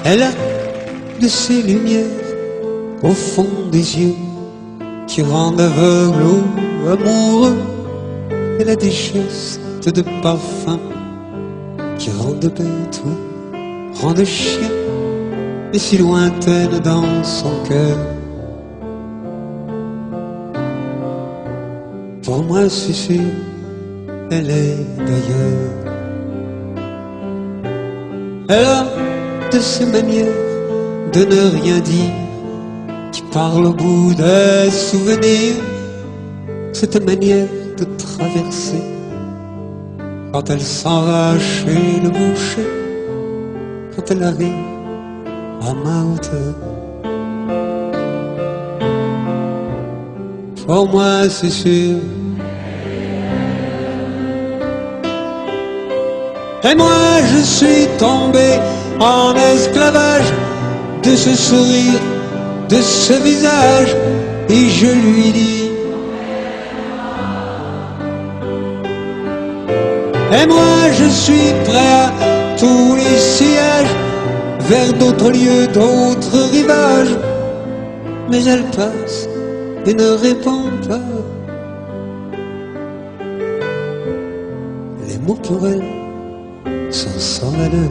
Elle a de ces lumières au fond des yeux qui rendent aveugle ou amoureux. Elle a des gestes de parfum qui rendent bête ou rendent chien, mais si lointaine dans son cœur. Pour moi c'est sûr, elle est d'ailleurs. Elle a de ces manières de ne rien dire qui parle au bout des souvenirs. Cette manière de traverser quand elle s'en va chez le boucher, quand elle arrive à ma hauteur. Pour moi c'est sûr. Et moi je suis tombé en esclavage de ce sourire, de ce visage, et je lui dis: et moi je suis prêt à tous les sillages, vers d'autres lieux, d'autres rivages. Mais elle passe et ne répond pas. Les mots pour elle sont sans valeur.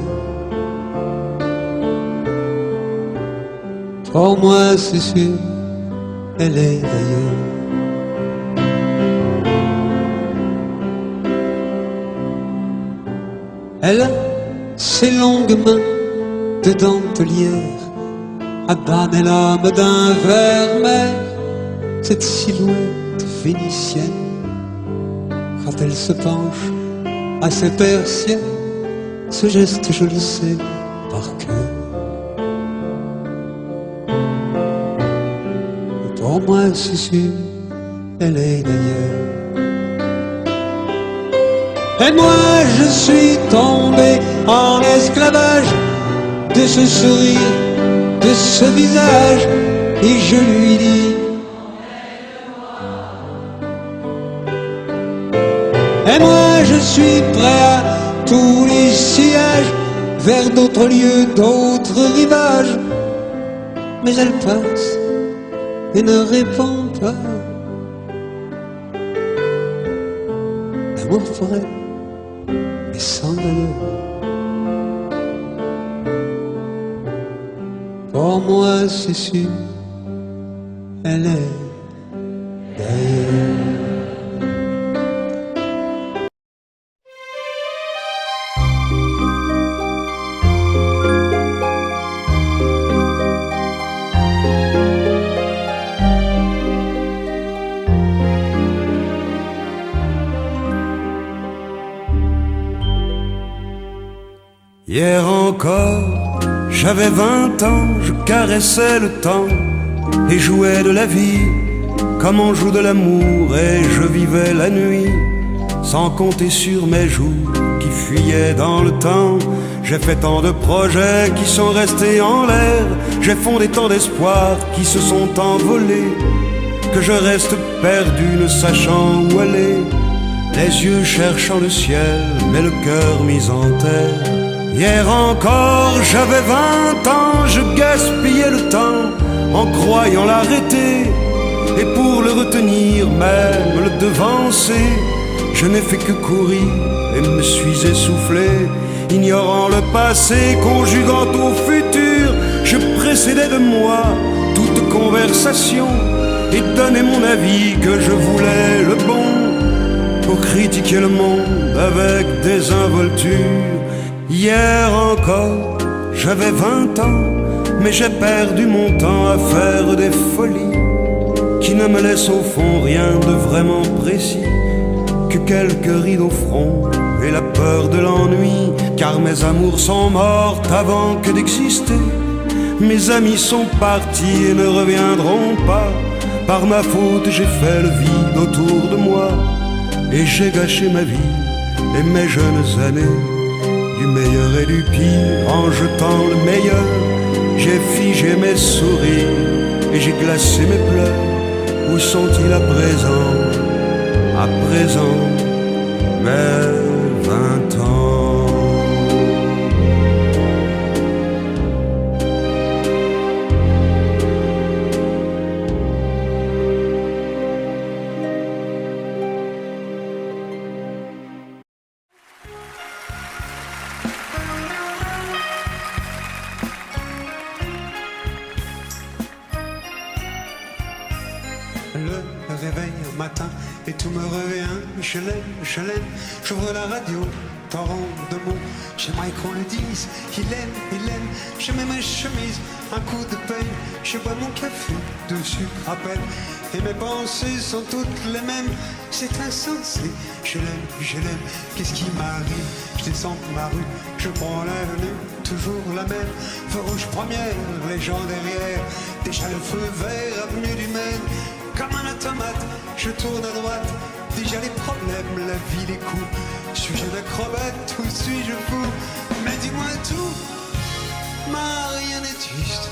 Pour moi c'est sûr, elle est d'ailleurs. Elle a ses longues mains de dentelière à banner l'âme d'un vermeil. Cette silhouette vénitienne, quand elle se penche à ses persiennes, ce geste je le sais par cœur. Pour moi c'est sûr, elle est d'ailleurs. Et moi je suis tombé en esclavage de ce sourire, de ce visage, et je lui dis: et moi je suis prêt à tous les sillages, vers d'autres lieux, d'autres rivages. Mais elle passe et ne répond pas. L'amour pour elle est sans valeur. Pour moi c'est sûr, elle est d'ailleurs. Hier encore, j'avais 20 ans, je caressais le temps et jouais de la vie comme on joue de l'amour, et je vivais la nuit sans compter sur mes jours qui fuyaient dans le temps. J'ai fait tant de projets qui sont restés en l'air, j'ai fondé tant d'espoirs qui se sont envolés, que je reste perdu ne sachant où aller, les yeux cherchant le ciel mais le cœur mis en terre. Hier encore, j'avais 20 ans, je gaspillais le temps en croyant l'arrêter, et pour le retenir, même le devancer, je n'ai fait que courir et me suis essoufflé. Ignorant le passé, conjuguant au futur, je précédais de moi toute conversation et donnais mon avis que je voulais le bon, pour critiquer le monde avec désinvolture. Hier encore, j'avais 20 ans, mais j'ai perdu mon temps à faire des folies qui ne me laissent au fond rien de vraiment précis, que quelques rides au front et la peur de l'ennui, car mes amours sont mortes avant que d'exister. Mes amis sont partis et ne reviendront pas. Par ma faute j'ai fait le vide autour de moi, et j'ai gâché ma vie et mes jeunes années, du meilleur et du pire en jetant le meilleur. J'ai figé mes sourires et j'ai glacé mes pleurs. Où sont-ils à présent? À présent, mes 20 ans. le réveil un matin et tout me revient. Je l'aime, j'ouvre la radio, torrent de mots. J'aimerais qu'on le dise, il aime. Je mets ma chemise, un coup de peine. Je bois mon café de sucre à peine. Et mes pensées sont toutes les mêmes. C'est insensé, je l'aime. Qu'est-ce qui m'arrive? Je descends ma rue, je prends l'avenue, toujours la même. Feu rouge première, les gens derrière. Déjà le feu vert, avenue du Maine. Comme un automate, je tourne à droite. Déjà les problèmes, la vie, les coups. Suis-je un acrobate ou suis-je fou? Mais dis-moi tout, marionnettiste.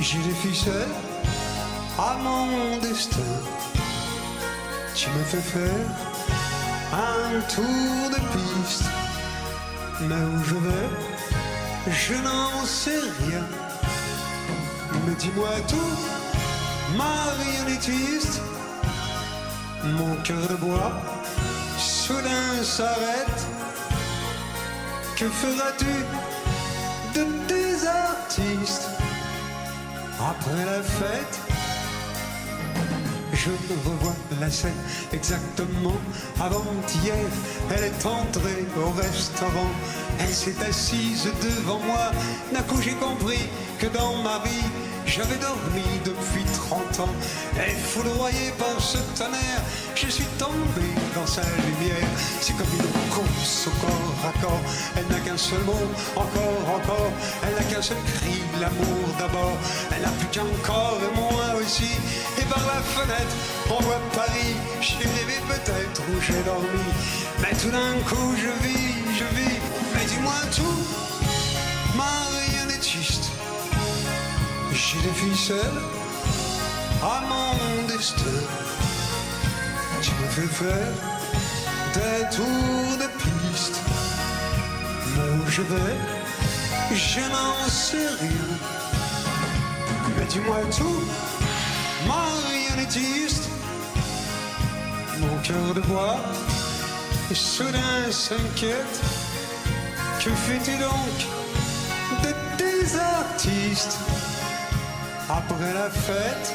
J'ai des ficelles à mon destin. Tu me fais faire un tour de piste. Mais où je vais, je n'en sais rien. Mais dis-moi tout, marionnettiste. Mon cœur de bois soudain s'arrête. Que feras-tu de tes artistes après la fête? Je revois la scène exactement avant-hier. Elle est entrée au restaurant. Elle s'est assise devant moi. D'un coup j'ai compris que dans ma vie j'avais dormi depuis 30 ans. Et foudroyé par ce tonnerre, je suis tombé dans sa lumière. C'est comme une course au corps à corps. Elle n'a qu'un seul mot, encore. Elle n'a qu'un seul cri, l'amour d'abord. Elle n'a plus qu'un corps et moi aussi. Et par la fenêtre, on voit Paris. J'ai rêvé peut-être où j'ai dormi. Mais tout d'un coup je vis. Mais dis-moi tout, marionnettiste. J'ai des ficelles à mon destin. Tu me fais faire des tours de piste. Mais où je vais, je n'en sais rien. Mais dis-moi tout, marionnettiste. Mon cœur de bois soudain s'inquiète. Que fais-tu donc de tes artistes après la fête?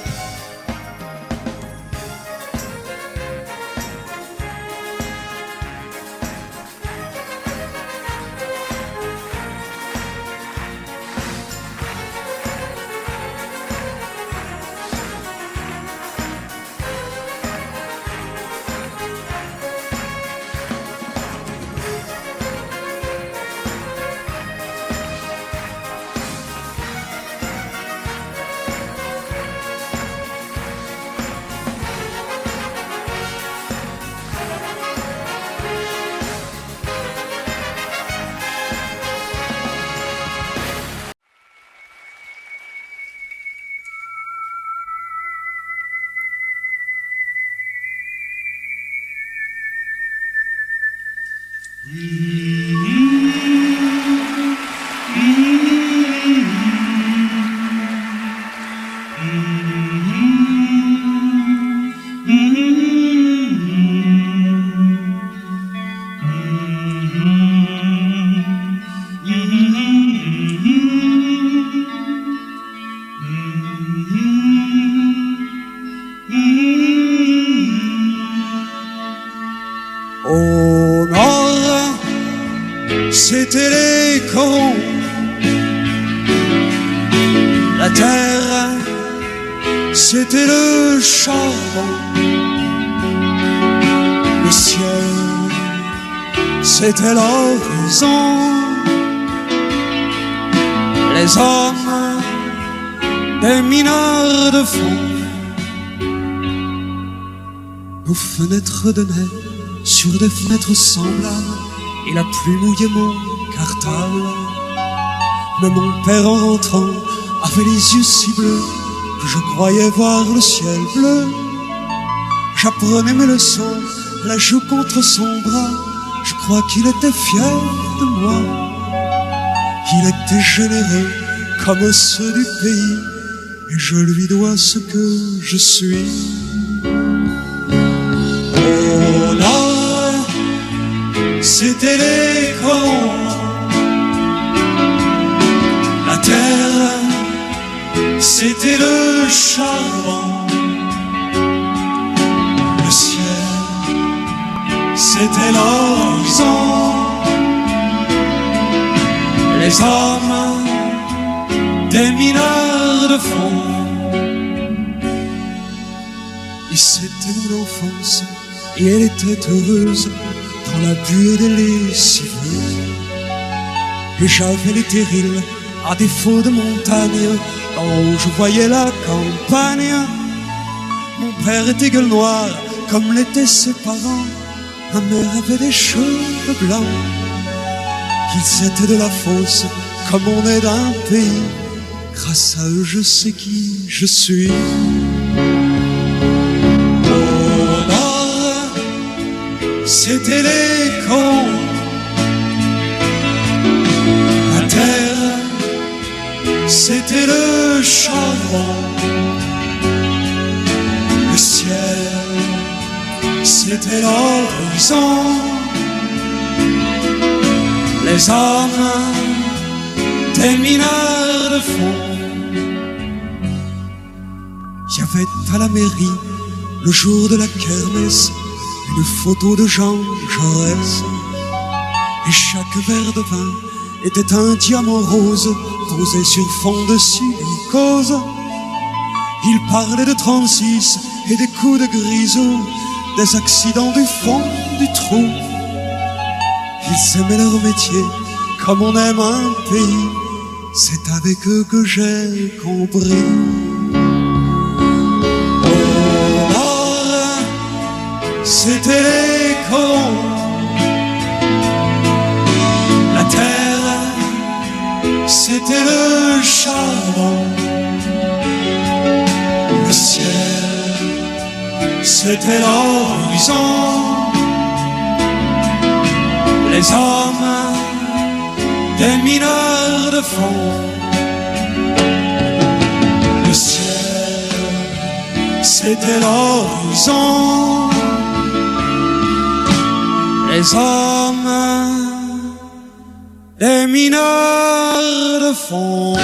Au nord, c'était les corons. La terre, c'était le charbon. Le ciel, c'était l'horizon. Les hommes, des mineurs de fond. Nos fenêtres de neige sur des fenêtres semblables, et la pluie mouillait mon cartable. Mais mon père en rentrant avait les yeux si bleus que je croyais voir le ciel bleu. J'apprenais mes leçons, la joue contre son bras. Je crois qu'il était fier de moi. Il était généreux comme ceux du pays, et je lui dois ce que je suis. Au nord, c'était les corons. La terre, c'était le charbon. c'était l'horizon. Les hommes, des mineurs de fond. Et c'était mon enfance, et elle était heureuse dans la buée des lessiveuses. Et j'avais les terrils, à défaut de montagne, en haut je voyais la campagne. Mon père était gueule noire, comme l'étaient ses parents. Ma mère avait des cheveux blancs. Ils étaient de la fosse, comme on est d'un pays. Grâce à eux je sais qui je suis. Au nord, c'était les corons. La terre, c'était le charbon. Le ciel, c'était l'horizon. Les hommes, des mineurs de fond. Il y avait à la mairie, le jour de la kermesse, une photo de Jean Jaurès. Et chaque verre de vin était un diamant rose posé sur fond de silicose. Il parlait de 36 et des coups de grisou, des accidents du fond du trou. Ils aimaient leur métier comme on aime un pays. C'est avec eux que j'ai compris. Au nord, c'était les corons. La terre, c'était le charbon. Le ciel, c'était l'horizon. Les hommes, des mineurs de fond. Le ciel, c'était l'horizon. Les hommes, des mineurs de fond.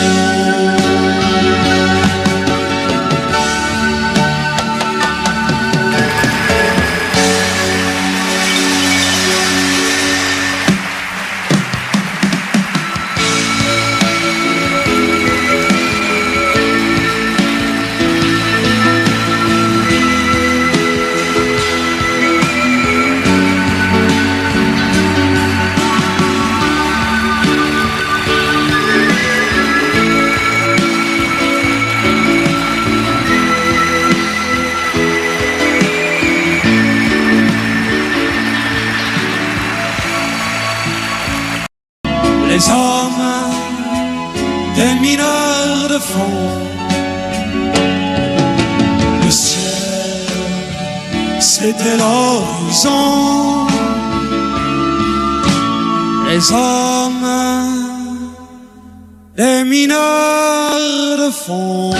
Les hommes, des mineurs de fond. Le ciel, c'était l'horizon. Les hommes, des mineurs de fond.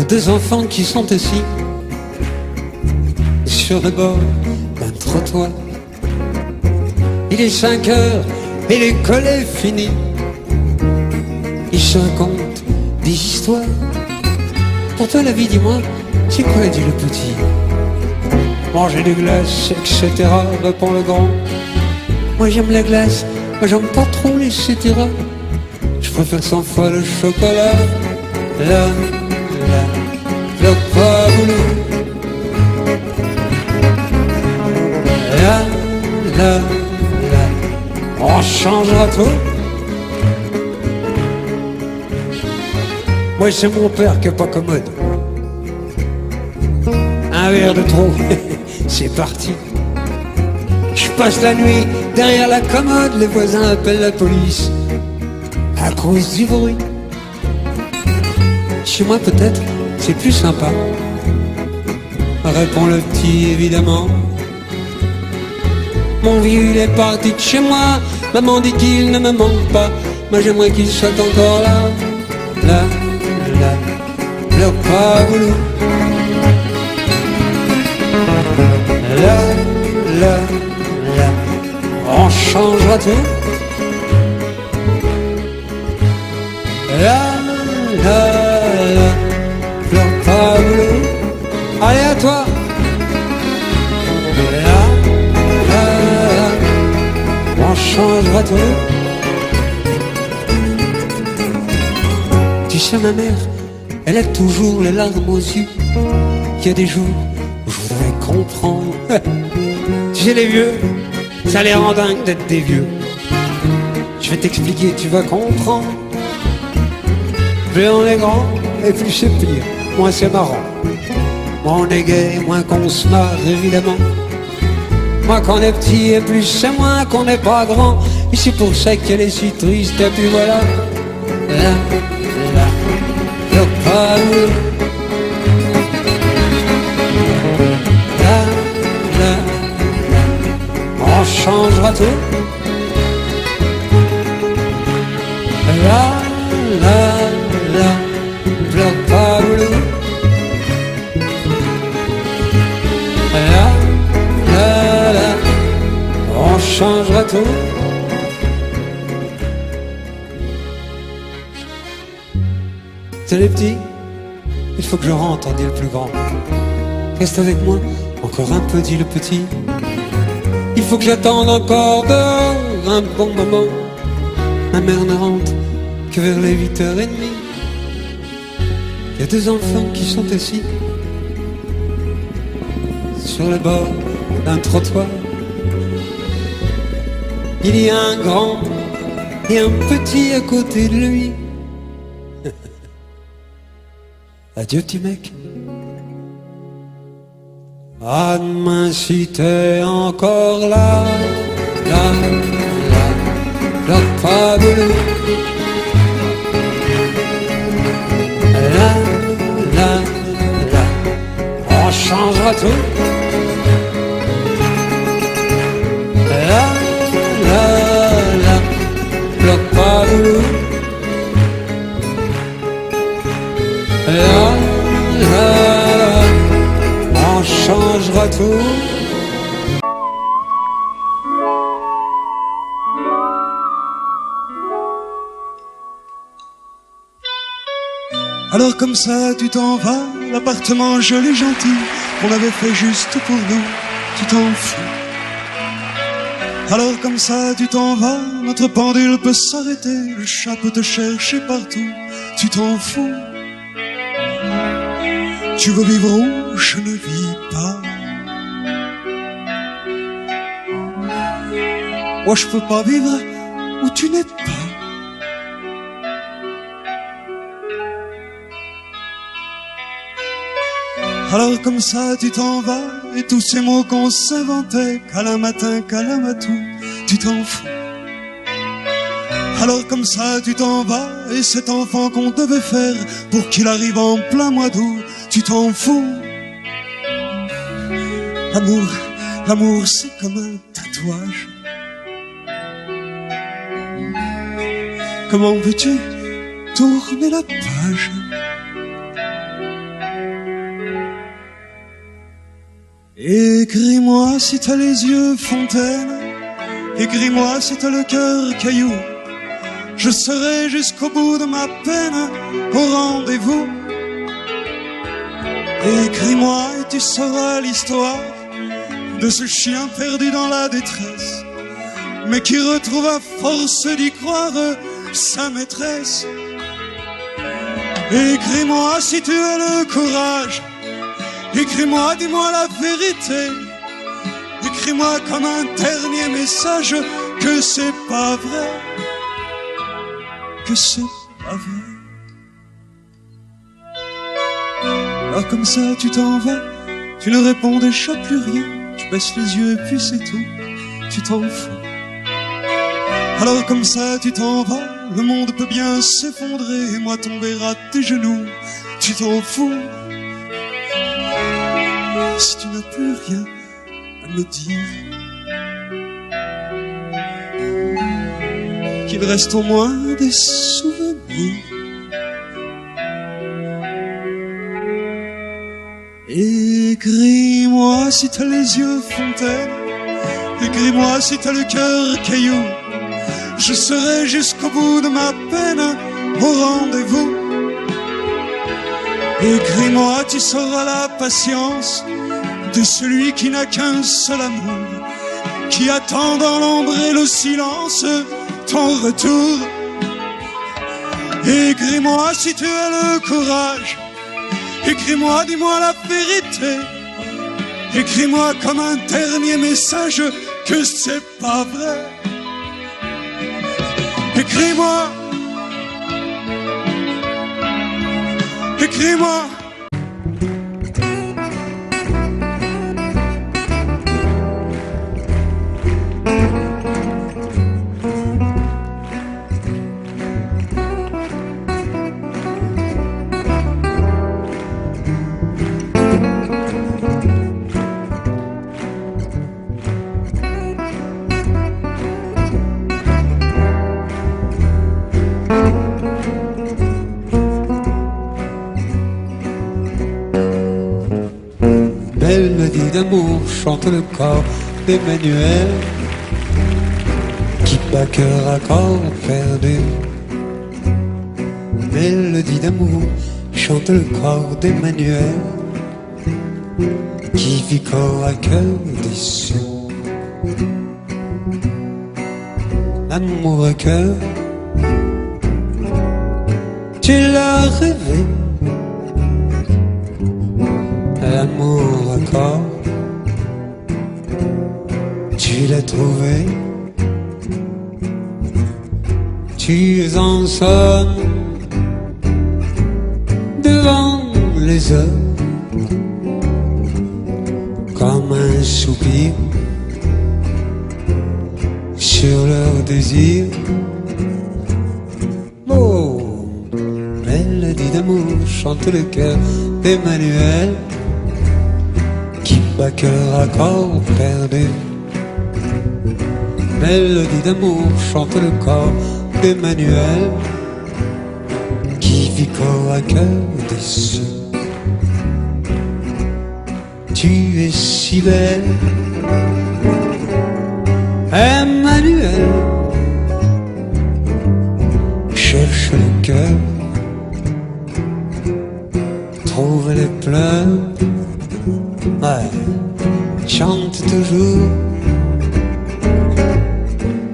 Des enfants qui sont assis sur le bord d'un trottoir. Il est 5 heures et l'école est finie. Ils se racontent des histoires. Pour toi la vie, dis-moi, c'est quoi, dit le petit? Manger des glaces, etc., répond le grand. Moi j'aime la glace, moi j'aime pas trop les etc. Je préfère 100 fois le chocolat. Là, le pas boulot. Là, on changera tout. Moi c'est mon père qui est pas commode. Un verre de trop, c'est parti. Je passe la nuit derrière la commode, les voisins appellent la police à cause du bruit. Chez moi peut-être, c'est plus sympa, répond le petit évidemment. Mon vieux il est parti de chez moi, maman dit qu'il ne me manque pas. Moi j'aimerais qu'il soit encore là, là, le pas boulot. Là, on changera tout. Là, pleure pas boulot. Allez à toi. Là, on changera tout. Tu sais ma mère, elle a toujours les larmes aux yeux. Il y a des jours où je voudrais comprendre. Tu sais les vieux, ça les rend dingues d'être des vieux. Je vais t'expliquer, tu vas comprendre. Plus on est grand, et plus c'est pire, moins c'est marrant. Moins on est gai, moins qu'on se marre évidemment. Moins qu'on est petit et plus c'est moins qu'on n'est pas grand. Et c'est pour ça qu'elle est si triste et puis voilà. Là, le pas on changera tout. Là, pleure pas boulot. Là, on changera tout. C'est les petits, il faut que je rentre, dit le plus grand. Reste avec moi, encore un peu, dit le petit. Il faut que j'attende encore dehors un bon moment. Ma mère ne rentre que vers les 8h30. Il y a deux enfants qui sont assis sur le bord d'un trottoir. Il y a un grand et un petit à côté de lui. Adieu petit mec. À demain si t'es encore là, pleure pas boulot. Là, on changera tout. Là, pleure pas boulot. Là, on changera tout. Alors comme ça tu t'en vas, l'appartement joli gentil qu'on avait fait juste pour nous, tu t'en fous. Alors comme ça tu t'en vas, notre pendule peut s'arrêter, le chat peut te chercher partout, tu t'en fous. Tu veux vivre où je ne vis pas. Moi je peux pas vivre où tu n'es pas. Alors comme ça tu t'en vas, et tous ces mots qu'on s'inventait, calamatin, calamatou, tu t'en fous. Alors comme ça tu t'en vas, et cet enfant qu'on devait faire pour qu'il arrive en plein mois d'août, tu t'en fous. L'amour c'est comme un tatouage. Comment veux-tu tourner la page? Écris-moi si t'as les yeux fontaines, Écris-moi si t'as le cœur caillou, je serai jusqu'au bout de ma peine au rendez-vous. Écris-moi et tu sauras l'histoire de ce chien perdu dans la détresse, mais qui retrouve à force d'y croire sa maîtresse. Écris-moi si tu as le courage, écris-moi, dis-moi la vérité. Écris-moi comme un dernier message que c'est pas vrai, que c'est pas vrai. Alors comme ça tu t'en vas, tu ne réponds déjà plus rien, tu baisses les yeux et puis c'est tout, tu t'en fous. Alors comme ça tu t'en vas, le monde peut bien s'effondrer et moi tomber à tes genoux, tu t'en fous. Si tu n'as plus rien à me dire, qu'il reste au moins des souvenirs. Écris-moi si t'as les yeux fontaines, écris-moi si t'as le cœur caillou, je serai jusqu'au bout de ma peine au rendez-vous. Écris-moi, tu sauras la patience de celui qui n'a qu'un seul amour, qui attend dans l'ombre et le silence ton retour. Écris-moi si tu as le courage, écris-moi, dis-moi la vérité. Écris-moi comme un dernier message que c'est pas vrai. Écris-moi, écris-moi. Mélodie d'amour chante le corps d'Emmanuel, qui bat cœur à corps perdu. Mélodie d'amour chante le corps d'Emmanuel, qui vit corps à cœur déçu. L'amour à cœur, tu l'as rêvé. L'amour à corps, tu l'as trouvé. Tu en sonnes devant les hommes comme un soupir sur leur désir. Oh, mélodie d'amour chante le cœur d'Emmanuel, qui bat cœur à corps perdu. Mélodie d'amour chante le corps d'Emmanuel, qui vit corps à cœur déçu. Tu es si belle, Emmanuel. Cherche le cœur, trouve les pleurs. Ouais, chante toujours,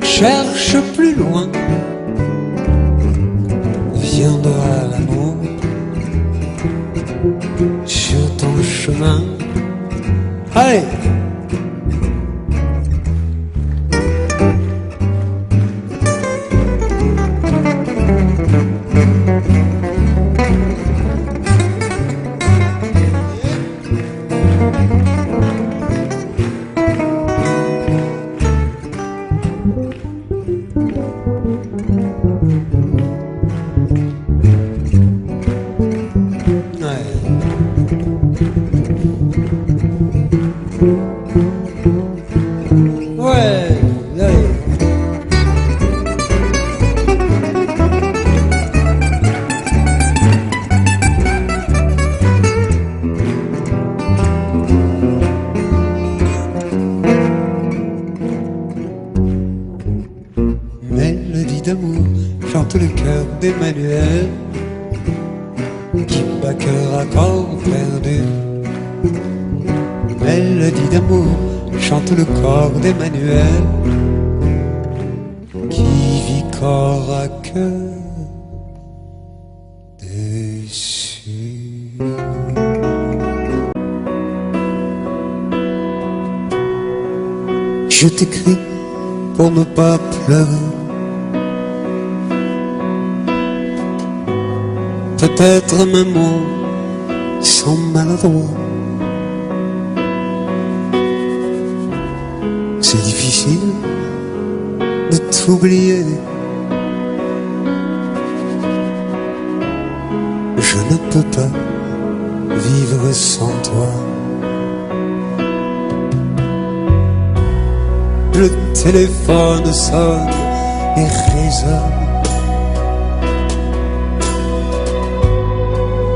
cherche plus loin, viendra l'amour sur ton chemin. Allez! mélodie d'amour chante le corps d'Emmanuel, qui vit corps à cœur déçu. Je t'écris pour ne pas pleurer. Peut-être mes mots sont maladroits. C'est difficile de t'oublier. Je ne peux pas vivre sans toi. Le téléphone sonne et résonne.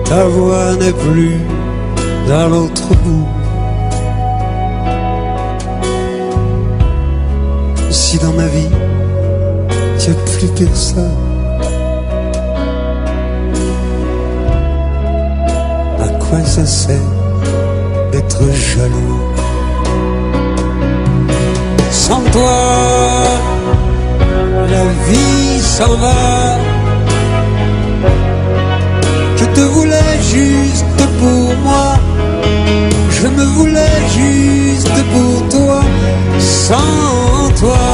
Ta voix n'est plus à l'autre bout. Si dans ma vie, il n'y a plus personne, à quoi ça sert d'être jaloux? Sans toi, la vie s'en va. Je te voulais juste pour moi, je me voulais juste pour toi. Sans toi,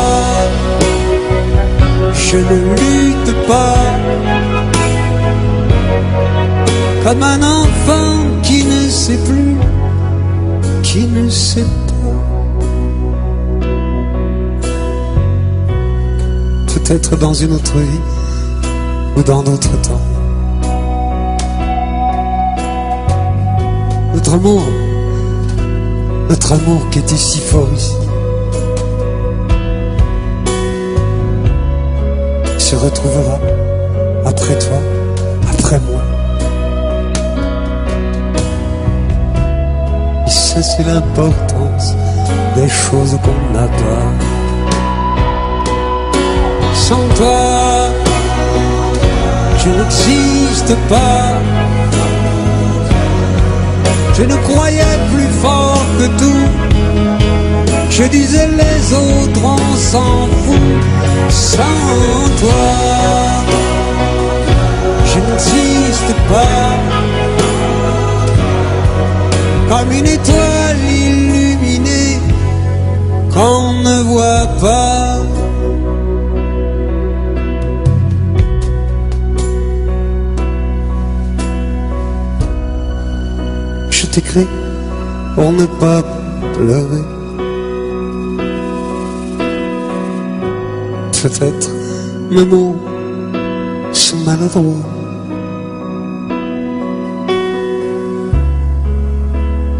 je ne lutte pas, comme un enfant qui ne sait plus, qui ne sait pas. Peut-être dans une autre vie ou dans d'autres temps. Notre amour qui était si fort ici, se retrouvera après toi, après moi. Et ça c'est l'importance des choses qu'on n'a pas. Sans toi, je n'existe pas. Je ne croyais plus fort que tout. Je disais les autres on s'en fout. Sans toi, je n'existe pas. Comme une étoile illuminée qu'on ne voit pas. Je t'écris pour ne pas pleurer. Peut-être mes mots sont maladroits.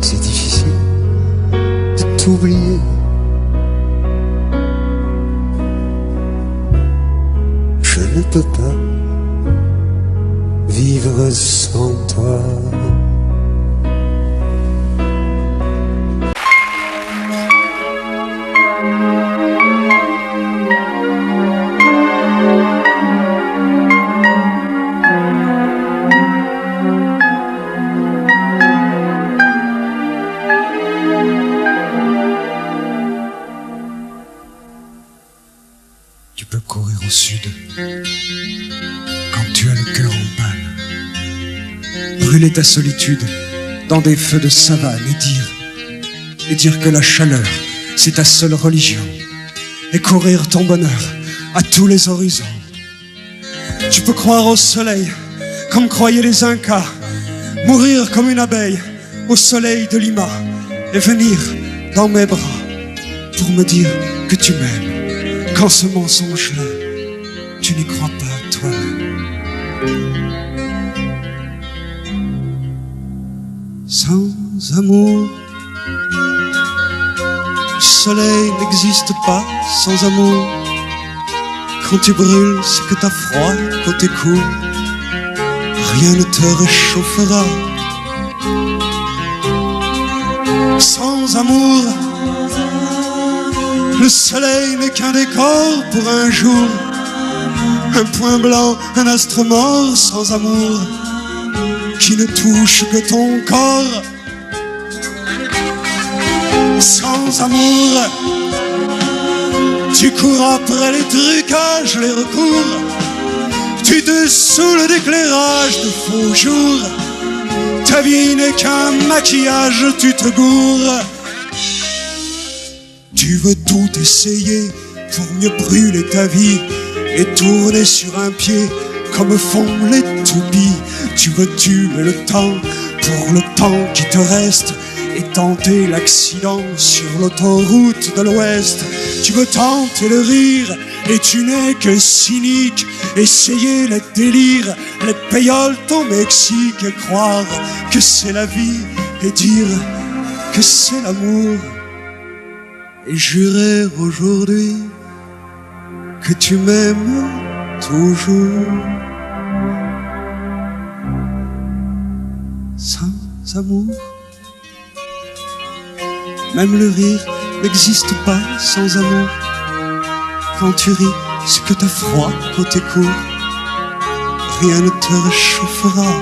C'est difficile de t'oublier. Je ne peux pas vivre sans toi. Tu peux courir au sud quand tu as le cœur en panne, brûler ta solitude dans des feux de savane et dire que la chaleur c'est ta seule religion, et courir ton bonheur à tous les horizons. Tu peux croire au soleil comme croyaient les Incas, mourir comme une abeille au soleil de Lima et venir dans mes bras pour me dire que tu m'aimes. Quand ce mensonge-là, tu n'y crois pas toi-même. Sans amour, le soleil n'existe pas sans amour. Quand tu brûles, c'est que t'as froid côté cou. Rien ne te réchauffera. Sans amour, le soleil n'est qu'un décor pour un jour, un point blanc, un astre mort. Sans amour, qui ne touche que ton corps. Sans amour, tu cours après les trucages, les recours. Tu te saoules d'éclairage de faux jours. Ta vie n'est qu'un maquillage, tu te gourres. Tu veux tout essayer pour mieux brûler ta vie et tourner sur un pied comme font les toupies. Tu veux tuer le temps pour le temps qui te reste et tenter l'accident sur l'autoroute de l'Ouest. Tu veux tenter le rire et tu n'es que cynique. Essayer les délires, les payoles au Mexique et croire que c'est la vie et dire que c'est l'amour. Et jurer aujourd'hui que tu m'aimes toujours. Sans amour, même le rire n'existe pas sans amour. Quand tu ris, c'est que t'as froid côté court. Rien ne te réchauffera.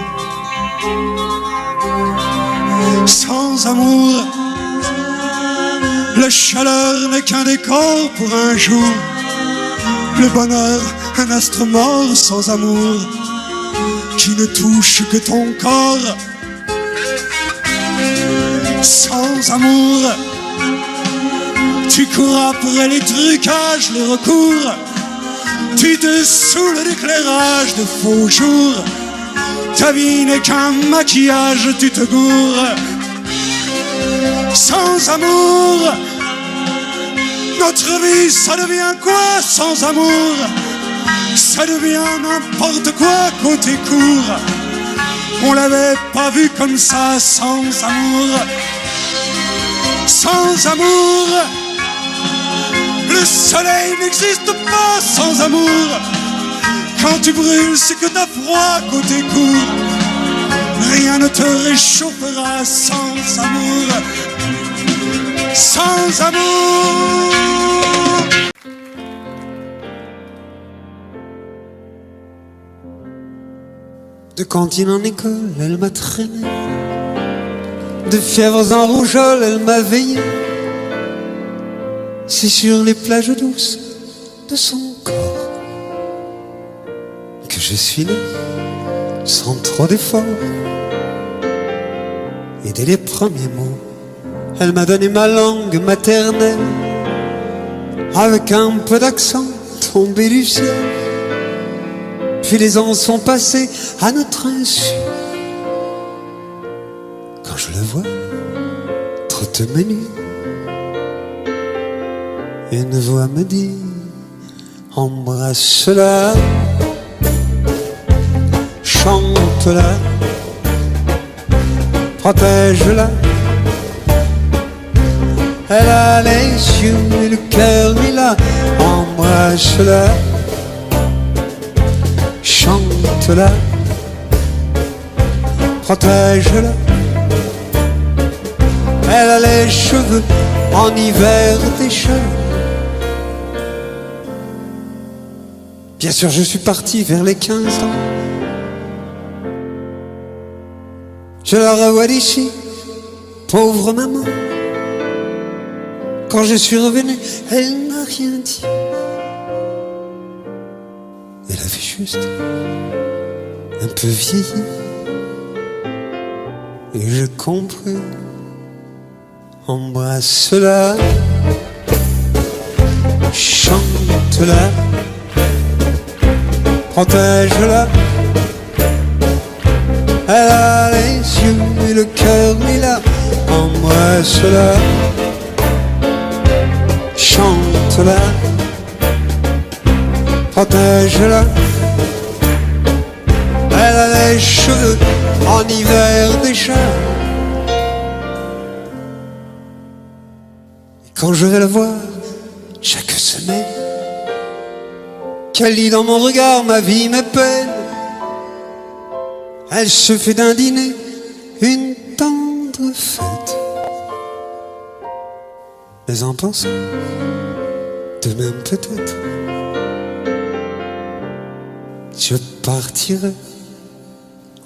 Sans amour, la chaleur n'est qu'un décor pour un jour. Le bonheur, un astre mort sans amour, qui ne touche que ton corps. Sans amour, tu cours après les trucages, les recours. Tu te saoules d'éclairage de faux jours. Ta vie n'est qu'un maquillage, tu te gourres. Sans amour, notre vie, ça devient quoi sans amour? Ça devient n'importe quoi côté court. On l'avait pas vu comme ça sans amour. Sans amour, le soleil n'existe pas sans amour. Quand tu brûles, c'est que t'as froid côté court. Rien ne te réchauffera sans amour. Sans amour. De cantine en école, elle m'a traîné. De fièvres en rougeole, elle m'a veillé. C'est sur les plages douces de son corps que je suis né, sans trop d'efforts. Et dès les premiers mots, elle m'a donné ma langue maternelle, avec un peu d'accent tombé du ciel. Puis les ans sont passés à notre insu. Quand je le vois, trotte menu, une voix me dit: embrasse-la, chante-la, protège-la. Elle a les yeux et le cœur mis là, embrasse-la, chante-la, protège-la. Elle a les cheveux en hiver déchets. Bien sûr, je suis parti vers les 15 ans. Je la revois d'ici, pauvre maman. Quand je suis revenu, elle n'a rien dit. Elle avait juste un peu vieilli. Et je compris. Embrasse-la, chante-la, protège-la. Elle a les yeux et le cœur mis là. Embrasse-la, chante-la, protège-la. Elle a les cheveux en hiver déjà. Quand je vais la voir chaque semaine, qu'elle lit dans mon regard ma vie, mes peines, elle se fait d'un dîner une tendre fête. Mais en pensant, de même peut-être, je partirai.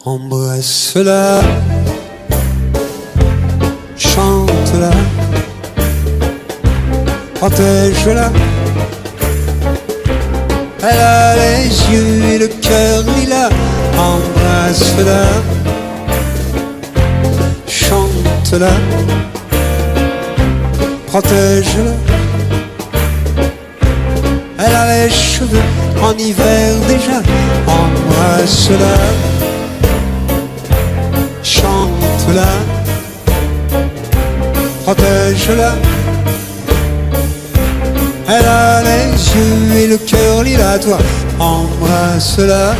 Embrasse-la, chante-la, protège-la. Elle a les yeux et le cœur lilas, embrasse-la, chante-la, protège-la. Elle a les cheveux en hiver déjà, embrasse-la, chante-la, protège-la. Elle a les yeux et le cœur lilas, toi, embrasse-la.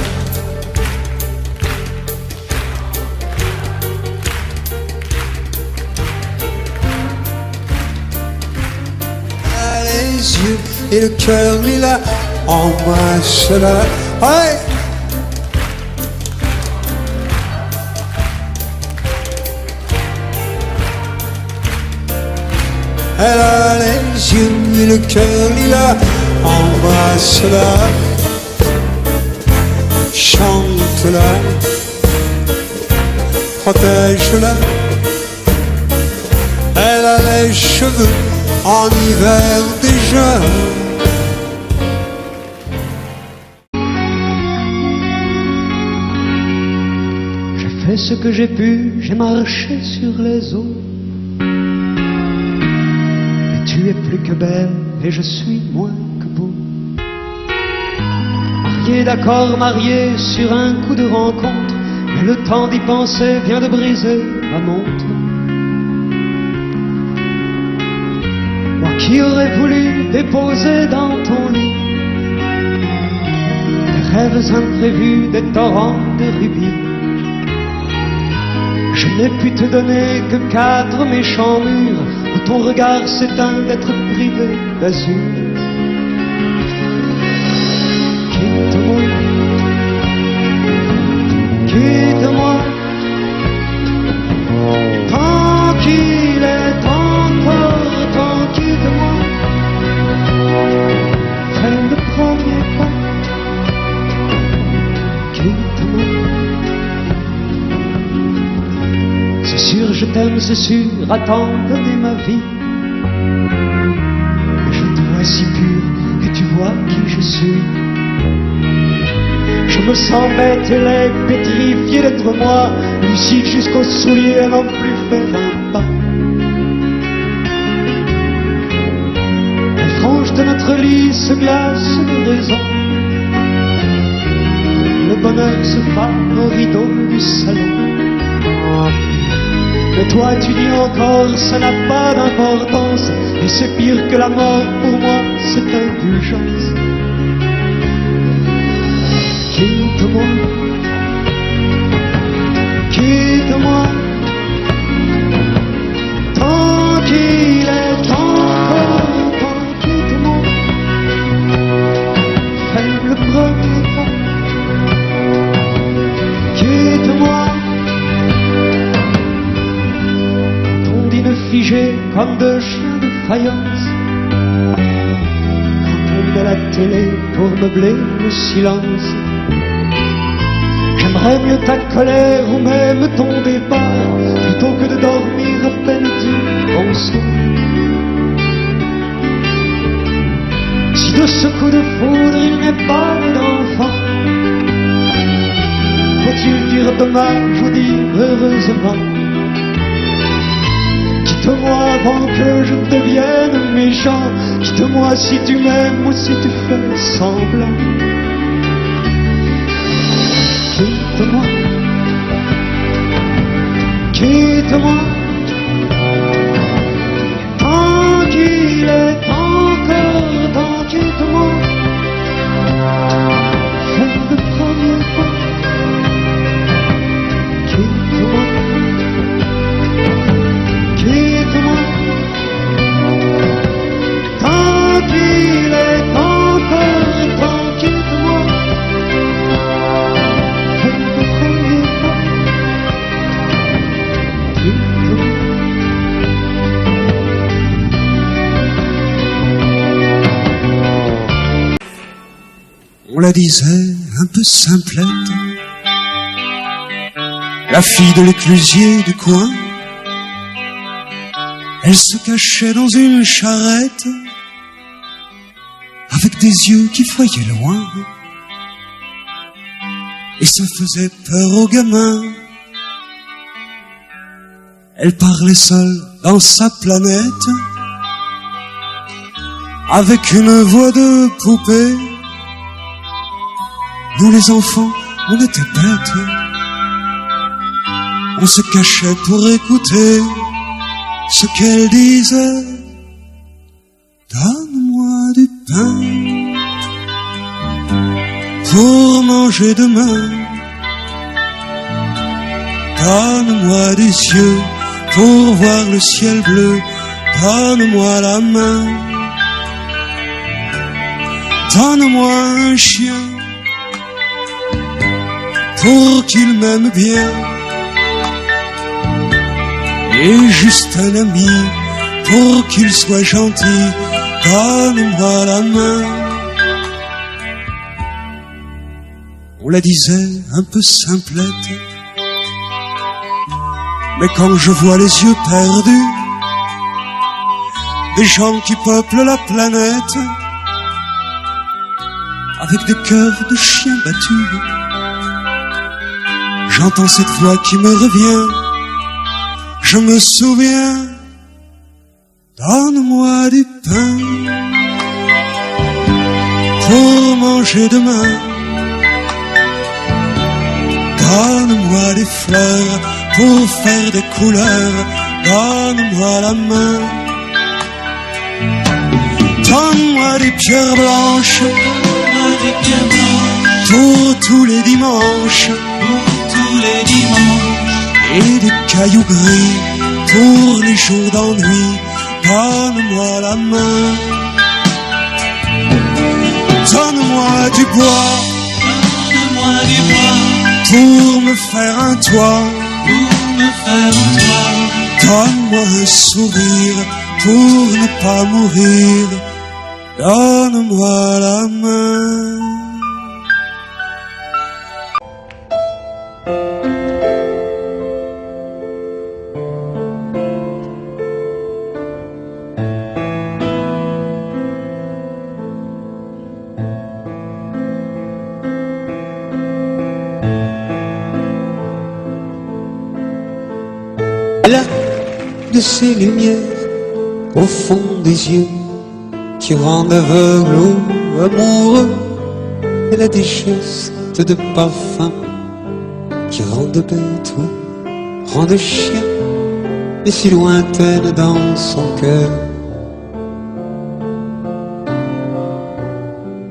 Elle a les yeux et le cœur lilas, embrasse-la. Ouais. Elle a les yeux et le cœur lilas, embrasse-la, chante-la, protège-la. Elle a les cheveux en hiver déjà. J'ai fait ce que j'ai pu, j'ai marché sur les eaux. Tu es plus que belle et je suis moins que beau. Marié, d'accord, marié sur un coup de rencontre, mais le temps d'y penser vient de briser ma montre. Moi qui aurais voulu déposer dans ton lit des rêves imprévus, des torrents de rubis. Je n'ai pu te donner que 4 méchants murs où ton regard s'éteint d'être privé d'azur. Quitte-moi, quitte-moi, tant qu'il est encore temps, quitte-moi, fais le premier pas, quitte-moi. C'est sûr, je t'aime, c'est sûr, attends, donner ma vie. Et je te vois si pur que tu vois qui je suis. Je me sens bête et laid, pétrifié d'être moi, lucide jusqu'aux souliers à n'en plus faire un pas. Les franges de notre lit se glacent de raison. Le bonheur se fane au rideau du salon. Mais toi tu dis encore, ça n'a pas d'importance, et c'est pire que la mort pour moi, c'est indulgence. Quitte-moi, quitte-moi, tant qu'il est encore temps, quitte-moi, fais le premier pas, quitte-moi. Figés comme deux chiens de faïence, quand on met la télé pour meubler le silence. J'aimerais mieux ta colère ou même ton départ, plutôt que de dormir à peine dit bonsoir. Si de ce coup de foudre il n'est pas d'enfant, faut-il dire dommage ou dire heureusement? Quitte-moi avant que je devienne méchant, quitte-moi si tu m'aimes ou si tu fais semblant. Quitte-moi, quitte-moi, tant qu'il est encore temps, quitte-moi, fais le premier pas, quitte-moi. Quitte-moi, tant qu'il est encore temps, quitte-moi, fais le premier pas, quitte-moi. On la disait un peu simplette, la fille de l'éclusier du coin. Elle se cachait dans une charrette des yeux qui voyaient loin. Et ça faisait peur aux gamins. Elle parlait seule dans sa planète, avec une voix de poupée. Nous les enfants, on était bêtes. On se cachait pour écouter ce qu'elle disait. Donne-moi du pain pour manger demain. Donne-moi des yeux pour voir le ciel bleu. Donne-moi la main. Donne-moi un chien pour qu'il m'aime bien. Et juste un ami pour qu'il soit gentil. Donne-moi la main. On la disait un peu simplette, mais quand je vois les yeux perdus des gens qui peuplent la planète avec des cœurs de chiens battus, j'entends cette voix qui me revient. Je me souviens. Donne-moi du pain pour manger demain. Donne-moi des fleurs pour faire des couleurs. Donne-moi la main. Donne-moi des pierres blanches pour tous les dimanches. Et des cailloux gris pour les jours d'ennui. Donne-moi la main. Donne-moi du bois pour me faire un toit. Donne-moi un sourire pour ne pas mourir. Donne-moi la main. Elle a de ces lumières au fond des yeux qui rendent aveugle ou amoureux. Elle a des gestes de parfum qui rendent bête ou rendent chien, mais si lointaine dans son cœur.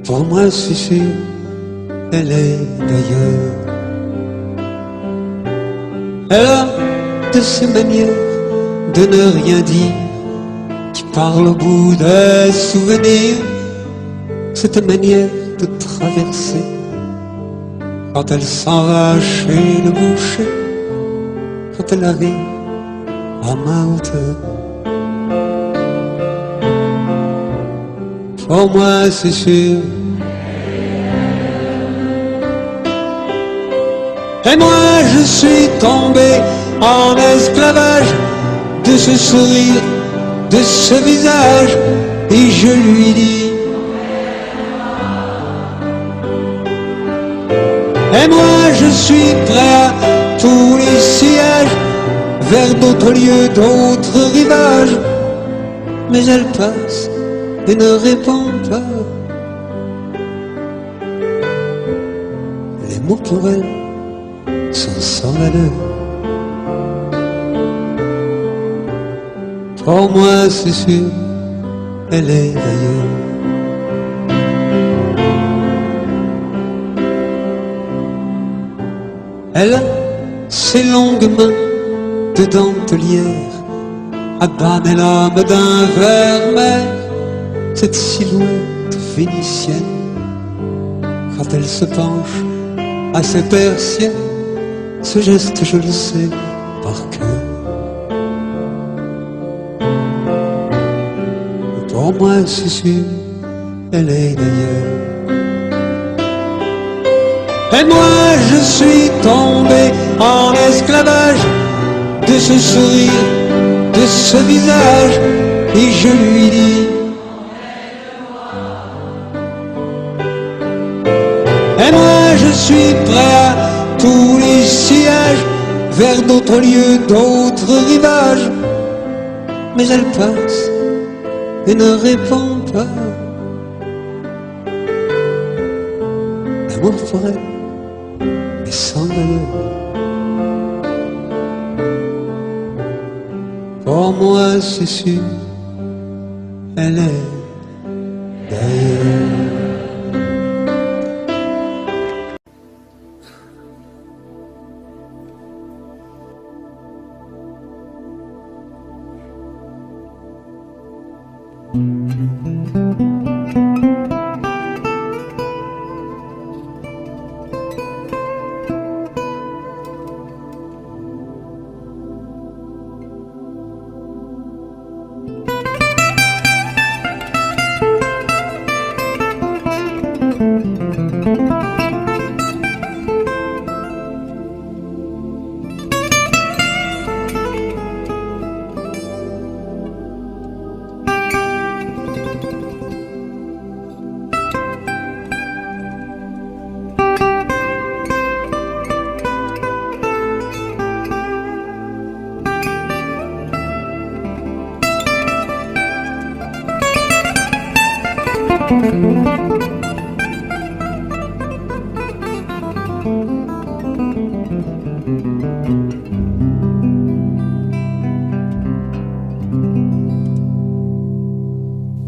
Pour moi c'est sûr, elle est d'ailleurs. Elle a de ces manières de ne rien dire, qui parle au bout des souvenirs, cette manière de traverser quand elle s'en va chez le boucher, quand elle arrive à ma hauteur. Pour moi c'est sûr. Et moi je suis tombé en esclavage de ce sourire, de ce visage, et je lui dis. Et moi je suis prêt à tous les sillages, vers d'autres lieux, d'autres rivages. Mais elle passe et ne répond pas. Les mots pour elle sont sans valeur. Pour moi c'est sûr, elle est d'ailleurs. Elle a ses longues mains de dentelière à banner l'âme d'un vermeil, cette silhouette vénitienne quand elle se penche à ses persiennes. Ce geste je le sais par cœur. Pour moi c'est sûr, elle est d'ailleurs. Et moi je suis tombé en esclavage de ce sourire, de ce visage, et je lui dis. tous les sillages vers d'autres lieux, d'autres rivages. Mais elle passe et ne répond pas. L'amour pour elle est sans valeur. Pour moi c'est sûr, elle est d'ailleurs.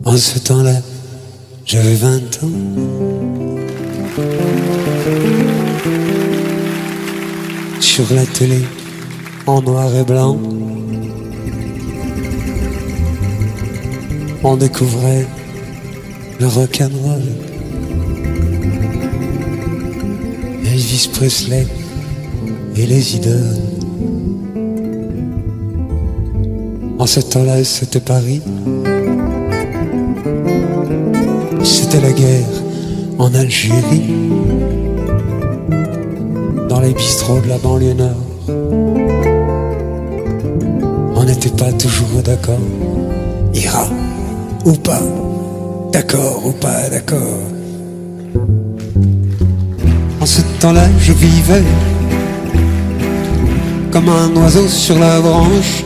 En ce temps-là, j'avais 20 ans. Sur la télé, en noir et blanc, on découvrait le rock'n'roll. Elvis Presley et les idoles. En ce temps-là, c'était Paris. C'était la guerre en Algérie, dans les bistrots de la banlieue nord. On n'était pas toujours d'accord, ira ou pas, d'accord ou pas d'accord. En ce temps-là, je vivais comme un oiseau sur la branche.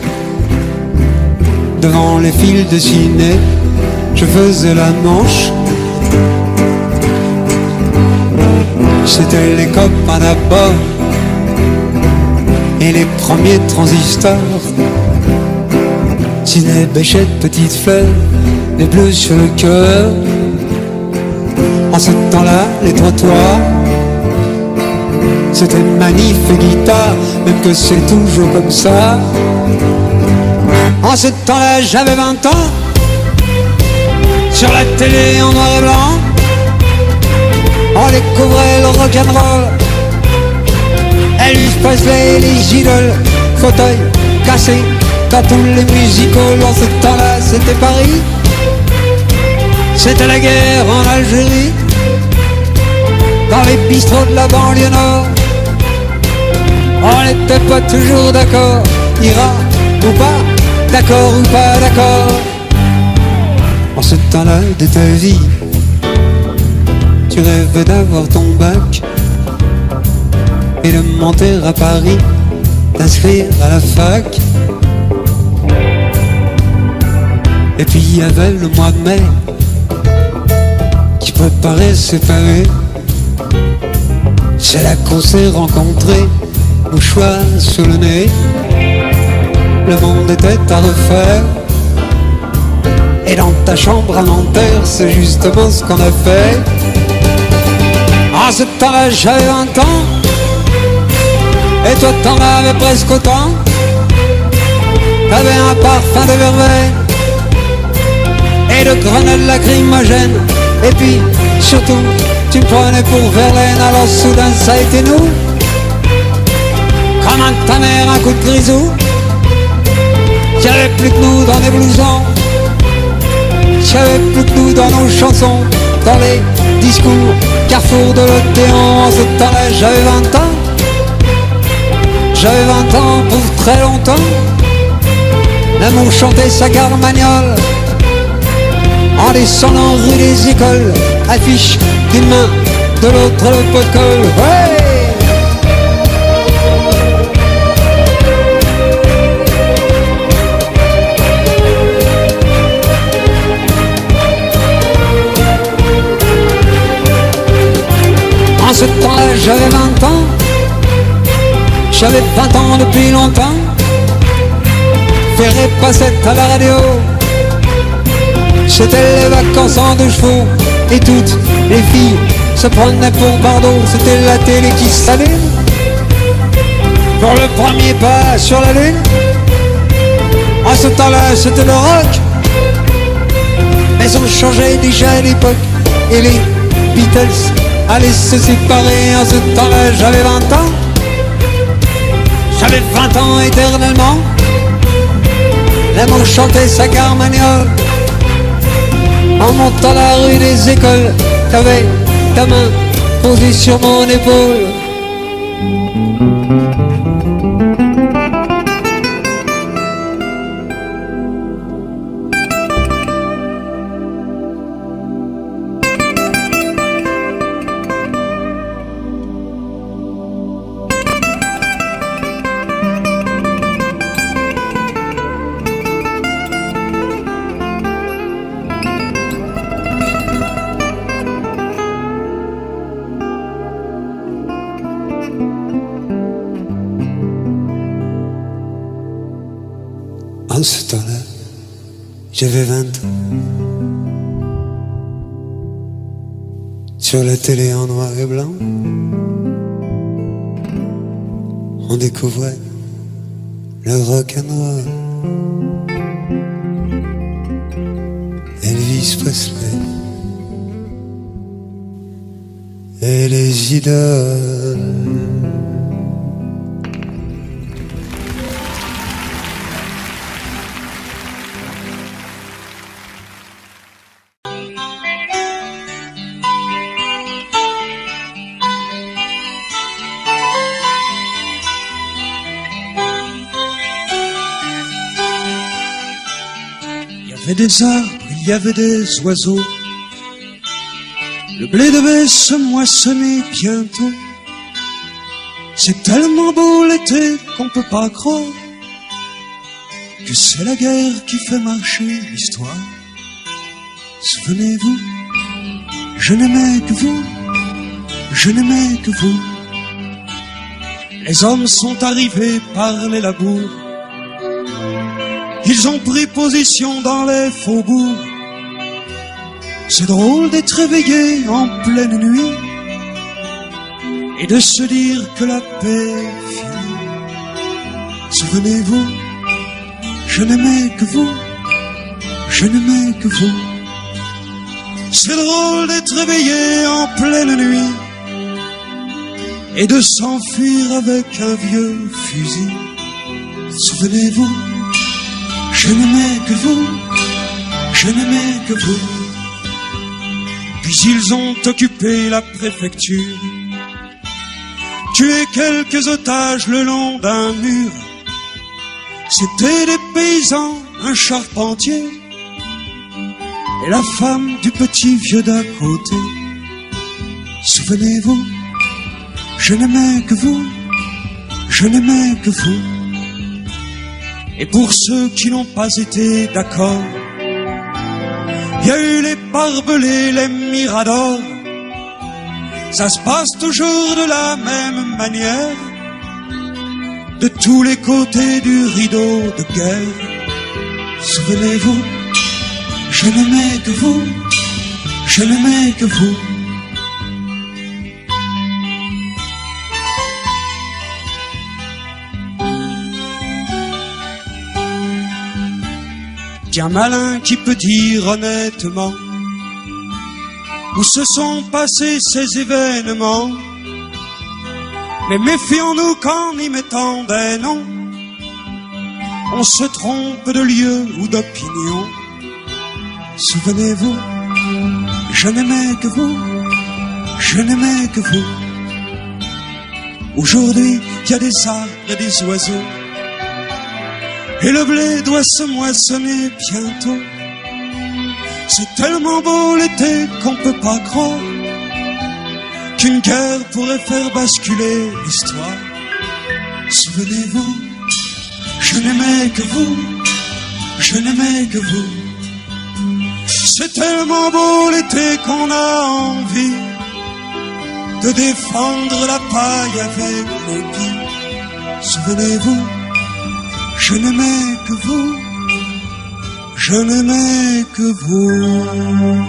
Devant les fils de ciné, je faisais la manche. C'était les copains d'abord et les premiers transistors. Ciné, Béchette, Petite Fleur, les bleus sur le cœur. En ce temps-là, les trottoirs, c'était manif et guitare, même que c'est toujours comme ça. En ce temps-là, j'avais 20 ans. Sur la télé en noir et blanc, on découvrait le rock'n'roll. Elvis Presley et les idoles, fauteuil cassé dans tous les musicals. En ce temps-là, c'était Paris. C'était la guerre en Algérie, dans les bistrots de la banlieue nord. On n'était pas toujours d'accord, ira ou pas, d'accord ou pas d'accord. En ce temps-là de ta vie, tu rêvais d'avoir ton bac et de monter à Paris, t'inscrire à la fac. Et puis il y avait le mois de mai qui préparait ses pavés. C'est là qu'on s'est rencontrés, mouchoir sur le nez. Le monde était à refaire. Et dans ta chambre à Nanterre, c'est justement ce qu'on a fait. En ce temps-là, j'avais 20 ans. Et toi, t'en avais presque autant. T'avais un parfum de verveine et de grenades lacrymogènes. Et puis, surtout, tu me prenais pour Verlaine. Alors soudain, ça a été nous. Comme un ta mère, un coup de grisou. Y'avait plus que nous dans les blousons. Y'avait plus que nous dans nos chansons, dans les discours, carrefour de l'Odéon. En ce temps-là, j'avais 20 ans. J'avais 20 ans pour très longtemps. L'amour chantait sa carmagnole en descendant rue des Écoles. Affiche d'une main, de l'autre le pot de colle. Ouais. J'avais 20 ans depuis longtemps. Ferré passait à la radio. C'était les vacances en 2 chevaux. Et toutes les filles se prenaient pour Bordeaux. C'était la télé qui s'allume pour le premier pas sur la lune. À ce temps-là, c'était le rock. Mais on changeait déjà à l'époque. Et les Beatles allaient se séparer. À ce temps-là, j'avais 20 ans. J'avais 20 ans éternellement. L'amour chantait sa carmagnole. En montant la rue des écoles, t'avais ta main posée sur mon épaule. En ce temps-là, j'avais 20 ans. Sur la télé en noir et blanc, on découvrait le rock'n'roll. Elvis Presley et les idoles. Il y avait des arbres, il y avait des oiseaux. Le blé devait se moissonner bientôt. C'est tellement beau l'été qu'on peut pas croire que c'est la guerre qui fait marcher l'histoire. Souvenez-vous, je n'aimais que vous, je n'aimais que vous. Les hommes sont arrivés par les labours. Ils ont pris position dans les faubourgs. C'est drôle d'être réveillé en pleine nuit et de se dire que la paix est finie. Souvenez-vous, je n'aimais que vous, je n'aimais que vous. C'est drôle d'être réveillé en pleine nuit et de s'enfuir avec un vieux fusil. Souvenez-vous, je n'aimais que vous, je n'aimais que vous. Puis ils ont occupé la préfecture, tué quelques otages le long d'un mur. C'étaient des paysans, un charpentier et la femme du petit vieux d'à côté. Souvenez-vous, je n'aimais que vous, je n'aimais que vous. Et pour ceux qui n'ont pas été d'accord, il y a eu les barbelés, les miradors. Ça se passe toujours de la même manière, de tous les côtés du rideau de guerre. Souvenez-vous, je n'aimais que vous, je n'aimais que vous. Tiens malin qui peut dire honnêtement où se sont passés ces événements. Mais méfions-nous qu'en y mettant des noms, on se trompe de lieu ou d'opinion. Souvenez-vous, je n'aimais que vous, je n'aimais que vous. Aujourd'hui, il y a des arbres et des oiseaux, et le blé doit se moissonner bientôt. C'est tellement beau l'été qu'on peut pas croire qu'une guerre pourrait faire basculer l'histoire. Souvenez-vous, je n'aimais que vous, je n'aimais que vous. C'est tellement beau l'été qu'on a envie de défendre la paille avec les billes. Souvenez-vous, je n'aimais que vous, je n'aimais que vous.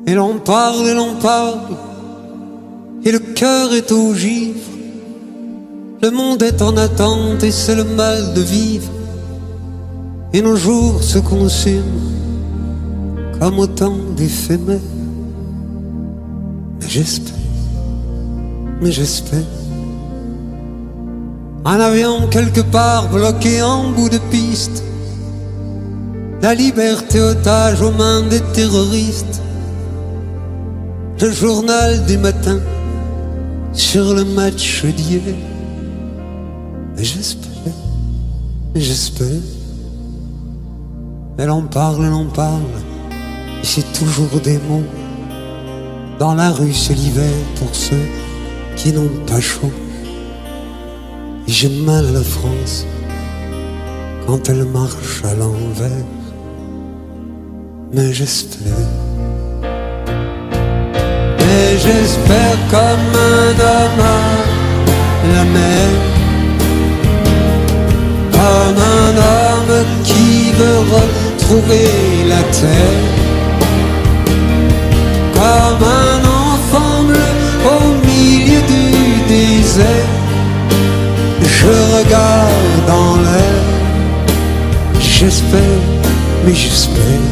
Et l'on parle, et le cœur est au givre. Le monde est en attente et c'est le mal de vivre. Et nos jours se consument comme autant d'éphémères. Mais j'espère un avion quelque part bloqué en bout de piste, la liberté otage aux mains des terroristes, le journal du matin sur le match d'hier. Mais j'espère. Et l'on parle, et c'est toujours des mots. Dans la rue c'est l'hiver pour ceux qui n'ont pas chaud. Et j'ai mal à la France quand elle marche à l'envers. Mais j'espère. Et j'espère comme un homme à la mer, comme un homme qui veut retrouver la terre, comme un enfant bleu au milieu du désert. Je regarde dans l'air, j'espère, mais j'espère.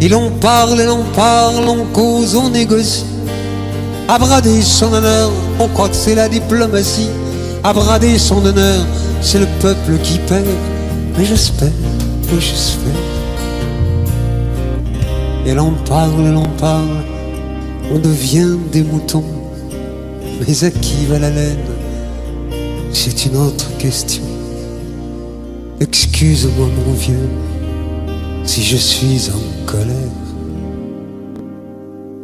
Et l'on parle, on cause, on négocie. À brader son honneur, on croit que c'est la diplomatie. À brader son honneur, c'est le peuple qui perd. Mais j'espère, Et l'on parle, on devient des moutons. Mais à qui va la laine? C'est une autre question. Excuse-moi mon vieux, si je suis en colère,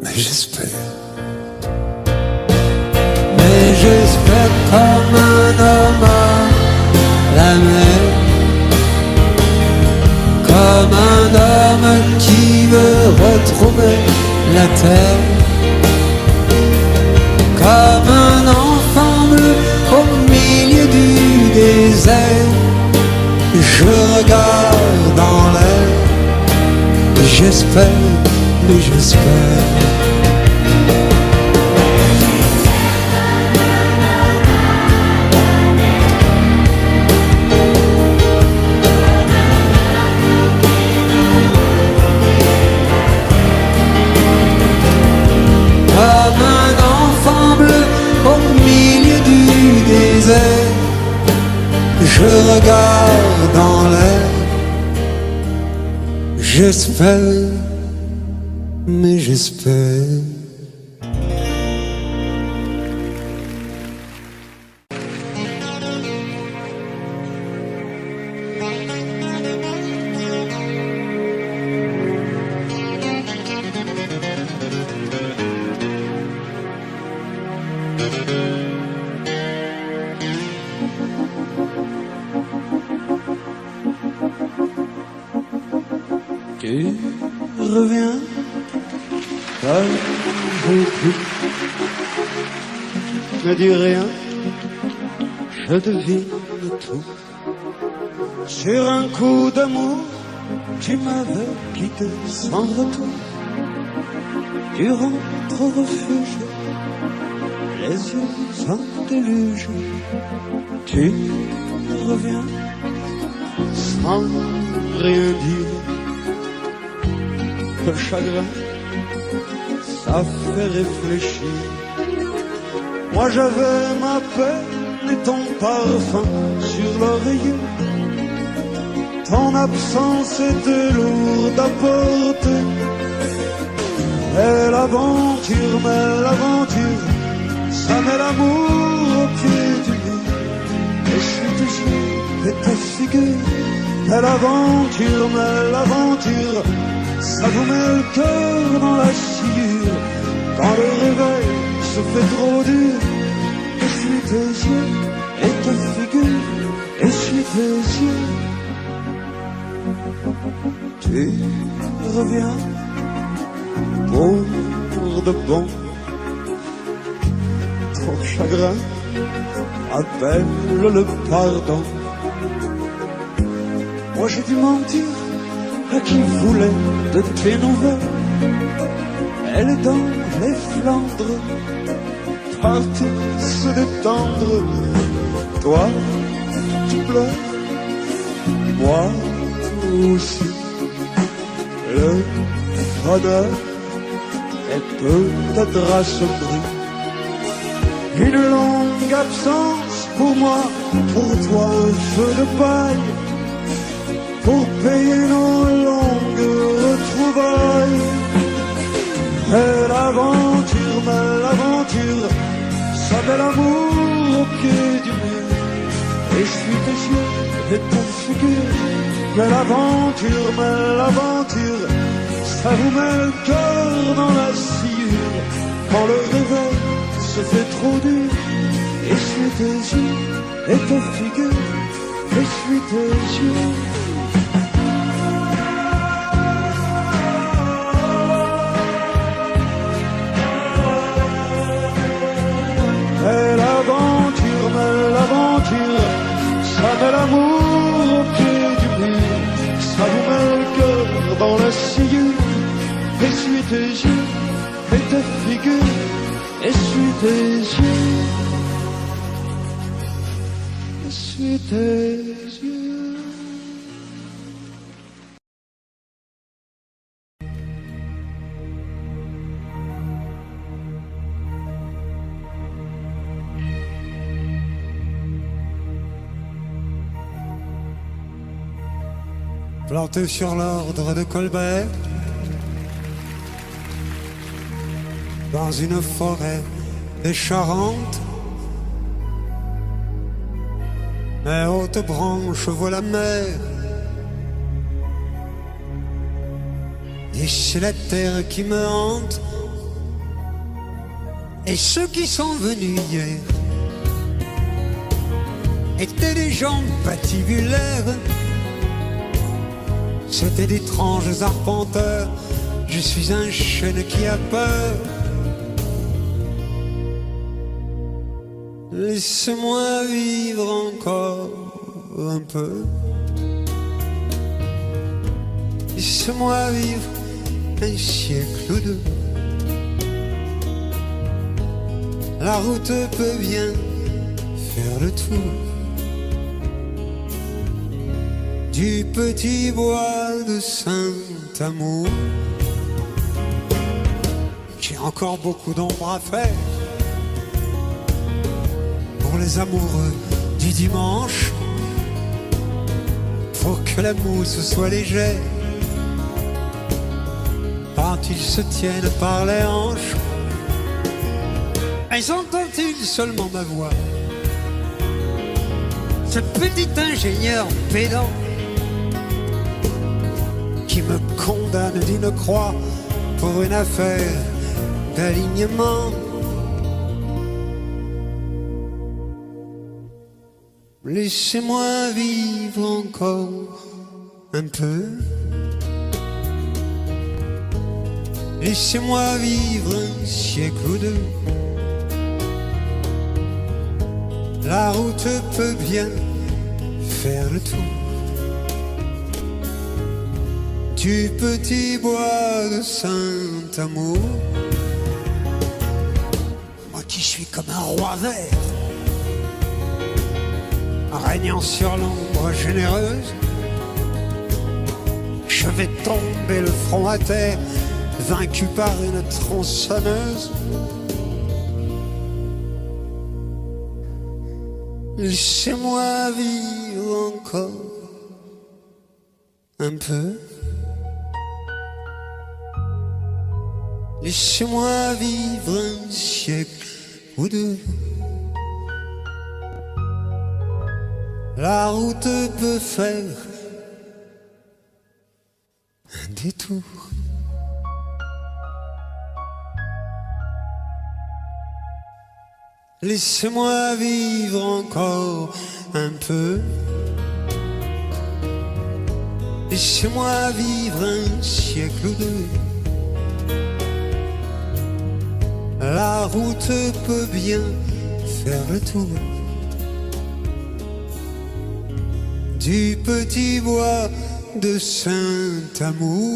mais j'espère. Mais j'espère comme un homme à la mer, comme un homme qui veut retrouver la terre, comme un enfant bleu au milieu du désert. Je regarde dans l'air, j'espère, mais j'espère. j'espère, mais j'espère. Tu reviens comme je prie. Ne dis rien, je devine tout. Sur un coup d'amour, tu m'avais quitté sans retour. Tu rentres au refuge, les yeux en déluge. Tu reviens sans rien dire. Le chagrin, ça fait réfléchir. Moi j'avais ma peine et ton parfum sur l'oreiller. Ton absence était lourde à porter. Et l'aventure, ça met l'amour au pied du lit. Et je suis toujours et ta figure. Et l'aventure, ça vous met le cœur dans la sciure. Quand le réveil se fait trop dur, essuie tes yeux et ta figure, essuie tes yeux. Tu reviens pour de bon. Ton chagrin appelle le pardon. Moi j'ai dû mentir à qui voulait de tes nouvelles. Elle est dans les Flandres, partout se détendre. Toi, tu pleures, moi aussi. Le bonheur est peut-être assombri. Une longue absence pour moi, pour toi un feu de paille. Pour payer nos longues retrouvailles. Et l'aventure, ça met l'amour au pied du mur. Et je suis tes yeux et ta figure. Mais l'aventure, ça vous met le cœur dans la sciure. Quand le réveil se fait trop dur, essuie tes yeux et ta figure. Essuie tes yeux. Et l'aventure, ça met l'amour au pied du mur. Ça vous met le cœur dans la sciure. Essuie tes yeux et ta figure. Essuie tes yeux. Essuie tes yeux. Planté sur l'ordre de Colbert, dans une forêt des Charentes, mes hautes branches voient la mer, et c'est la terre qui me hante, et ceux qui sont venus hier étaient des gens patibulaires. C'étaient d'étranges arpenteurs. Je suis un chêne qui a peur. Laisse-moi vivre encore un peu. Laisse-moi vivre un siècle ou deux. La route peut bien faire le tour du petit bois de Saint-Amour. J'ai encore beaucoup d'ombre à faire pour les amoureux du dimanche. Faut que la mousse soit légère quand ils se tiennent par les hanches. Et entendent-ils seulement ma voix? Ce petit ingénieur pédant qui me condamne d'une croix pour une affaire d'alignement. Laissez-moi vivre encore un peu. Laissez-moi vivre un siècle ou deux. La route peut bien faire le tour du petit bois de Saint-Amour. Moi qui suis comme un roi vert, régnant sur l'ombre généreuse, je vais tomber le front à terre, vaincu par une tronçonneuse. Laissez-moi vivre encore un peu. Laissez-moi vivre un siècle ou deux. La route peut faire un détour. Laissez-moi vivre encore un peu. Laissez-moi vivre un siècle ou deux. La route peut bien faire le tour du petit bois de Saint-Amour.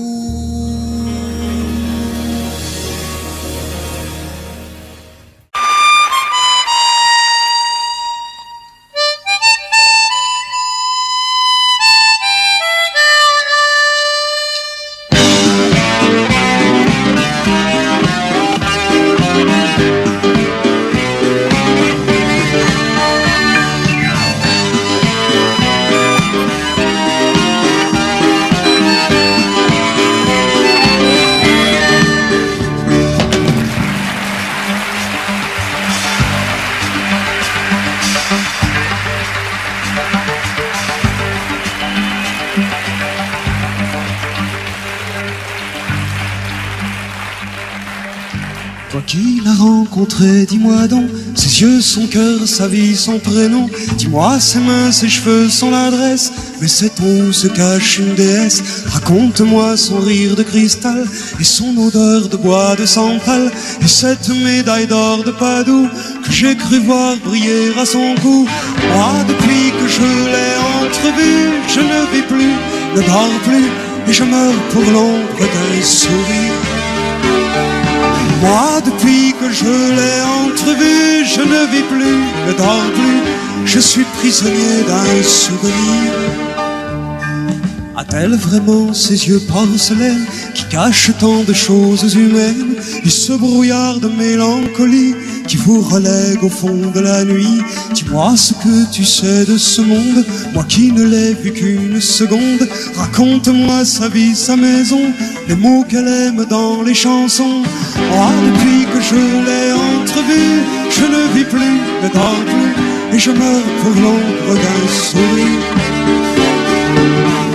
Toi qui l'as rencontré, dis-moi donc, ses yeux, son cœur, sa vie, son prénom. Dis-moi ses mains, ses cheveux, son adresse. Mais sait-on où se cache une déesse? Raconte-moi son rire de cristal et son odeur de bois de santal. Et cette médaille d'or de Padoue que j'ai cru voir briller à son cou. Moi, depuis que je l'ai entrevue, je ne vis plus, ne dors plus, et je meurs pour l'ombre d'un sourire. Moi, depuis que je l'ai entrevue, je ne vis plus, ne dors plus, je suis prisonnier d'un souvenir. A-t-elle vraiment ces yeux porcelaines qui cachent tant de choses humaines, et ce brouillard de mélancolie qui vous relègue au fond de la nuit? Dis-moi ce que tu sais de ce monde, moi qui ne l'ai vu qu'une seconde. Raconte-moi sa vie, sa maison, les mots qu'elle aime dans les chansons. Moi, depuis que je l'ai entrevue, je ne vis plus, ne dors plus, et je meurs pour l'ombre d'un sourire.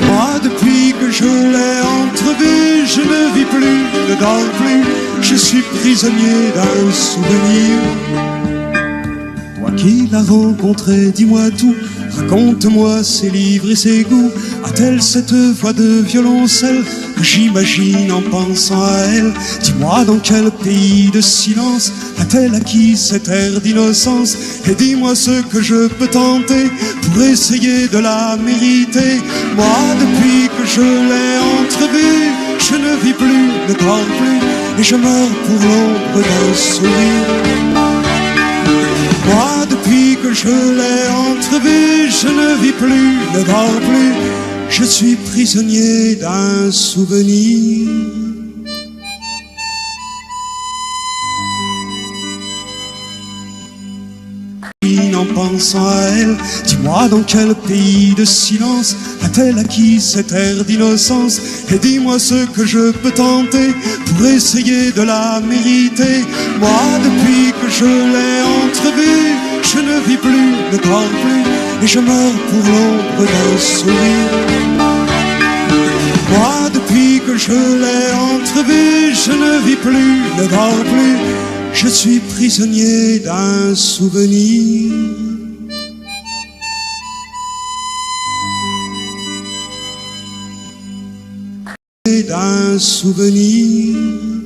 Moi, depuis que je l'ai entrevue, je ne vis plus, ne dors plus, je suis prisonnier d'un souvenir. Toi qui l'as rencontrée, dis-moi tout, raconte-moi ses livres et ses goûts. A-t-elle cette voix de violoncelle que j'imagine en pensant à elle? Dis-moi dans quel pays de silence a-t-elle acquis cet air d'innocence? Et dis-moi ce que je peux tenter pour essayer de la mériter. Moi, depuis que je l'ai entrevue, je ne vis plus, ne dors plus, et je meurs pour l'ombre d'un sourire. Moi, depuis que je l'ai entrevue, je ne vis plus, ne dors plus, je suis prisonnier d'un souvenir. En pensant à elle. Dis-moi dans quel pays de silence a-t-elle acquis cet air d'innocence? Et dis-moi ce que je peux tenter pour essayer de la mériter. Moi, depuis que je l'ai entrevue, je ne vis plus, ne dors plus, et je meurs pour l'ombre d'un sourire. Moi, depuis que je l'ai entrevue, je ne vis plus, ne dors plus, je suis prisonnier d'un souvenir. D'un souvenir.